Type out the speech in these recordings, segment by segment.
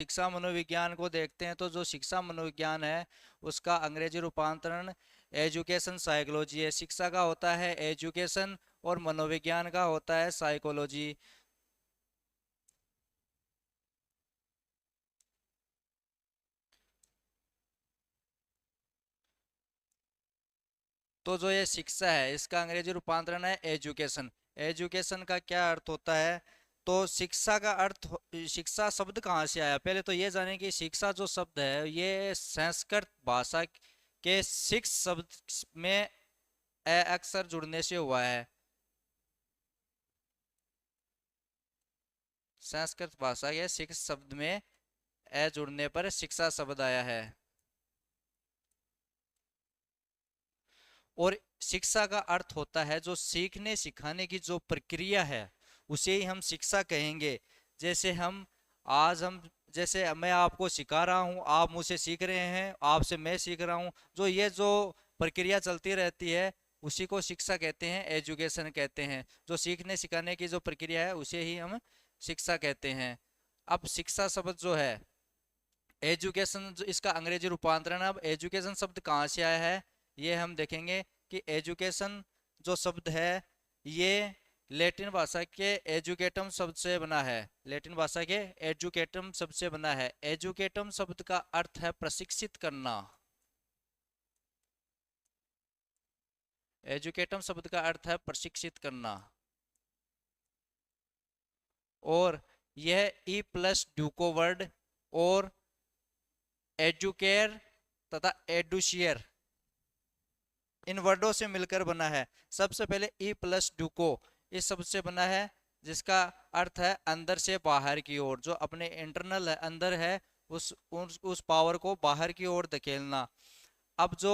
शिक्षा मनोविज्ञान को देखते हैं तो जो शिक्षा मनोविज्ञान है उसका अंग्रेजी रूपांतरण एजुकेशन साइकोलॉजी है। शिक्षा का होता है एजुकेशन और मनोविज्ञान का होता है साइकोलॉजी। तो जो ये शिक्षा है इसका अंग्रेजी रूपांतरण है एजुकेशन। एजुकेशन का क्या अर्थ होता है? तो शिक्षा का शिक्षा शब्द कहाँ से आया, पहले तो ये जाने कि शिक्षा जो शब्द है ये संस्कृत भाषा के शिक्ष शब्द में ए अक्षर जुड़ने से हुआ है। संस्कृत भाषा के शिक्ष शब्द में ए जुड़ने पर शिक्षा शब्द आया है। और शिक्षा का अर्थ होता है जो सीखने सिखाने की जो प्रक्रिया है उसे ही हम शिक्षा कहेंगे। जैसे हम जैसे मैं आपको सिखा रहा हूँ, आप मुझसे सीख रहे हैं, आपसे मैं सीख रहा हूँ, जो प्रक्रिया चलती रहती है उसी को शिक्षा कहते हैं, एजुकेशन कहते हैं। जो सीखने सिखाने की जो प्रक्रिया है उसे ही हम शिक्षा कहते हैं। अब शिक्षा शब्द जो है एजुकेशन, जो इसका अंग्रेजी रूपांतरण, अब एजुकेशन शब्द कहाँ से आया है ये हम देखेंगे कि एजुकेशन जो शब्द है ये लैटिन भाषा के एजुकेटम शब्द से बना है। लैटिन भाषा के एजुकेटम शब्द से बना है। एजुकेटम शब्द का अर्थ है प्रशिक्षित करना। एजुकेटम शब्द का अर्थ है प्रशिक्षित करना। और यह ई प्लस डूको वर्ड और एजुकेयर तथा एडुशियर इन वर्डों से मिलकर बना है। सबसे पहले ई प्लस डूको इस शब्द से बना है जिसका अर्थ है अंदर से बाहर की ओर, जो अपने इंटरनल है अंदर है उस पावर को बाहर की ओर धकेलना। अब जो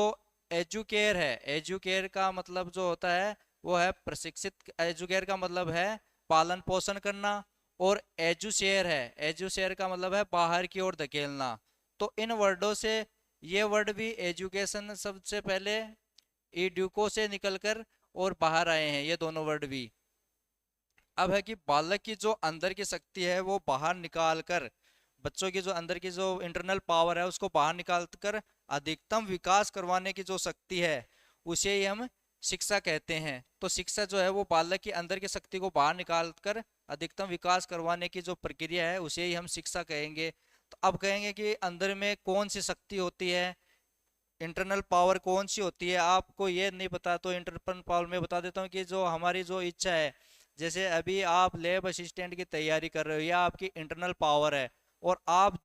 एजुकेयर है, एजुकेयर का मतलब जो होता है वो है प्रशिक्षित। एजुकेयर का मतलब है पालन पोषण करना। और एजुशेयर है, एजुशेयर का मतलब है बाहर की ओर धकेलना। तो इन वर्डों से ये वर्ड भी एजुकेशन शब्द से पहले ईड्यूको से निकलकर और बाहर आए हैं ये दोनों वर्ड भी। अब है कि बालक की जो अंदर की शक्ति है वो बाहर निकाल कर, बच्चों की जो अंदर की जो इंटरनल पावर है उसको बाहर निकाल कर अधिकतम विकास करवाने की जो शक्ति है उसे ही हम शिक्षा कहते हैं। तो शिक्षा जो है वो बालक की अंदर की शक्ति को बाहर निकाल कर अधिकतम विकास करवाने की जो प्रक्रिया है उसे ही हम शिक्षा कहेंगे। तो अब कहेंगे कि अंदर में कौन सी शक्ति होती है, इंटरनल पावर कौन सी होती है। आपको ये नहीं पता तो इंटरनल पावर में बता देता हूँ कि जो हमारी जो इच्छा है, जैसे अभी आप लैब असिस्टेंट की तैयारी कर रहे हो, यह आपकी इंटरनल पावर है। और आप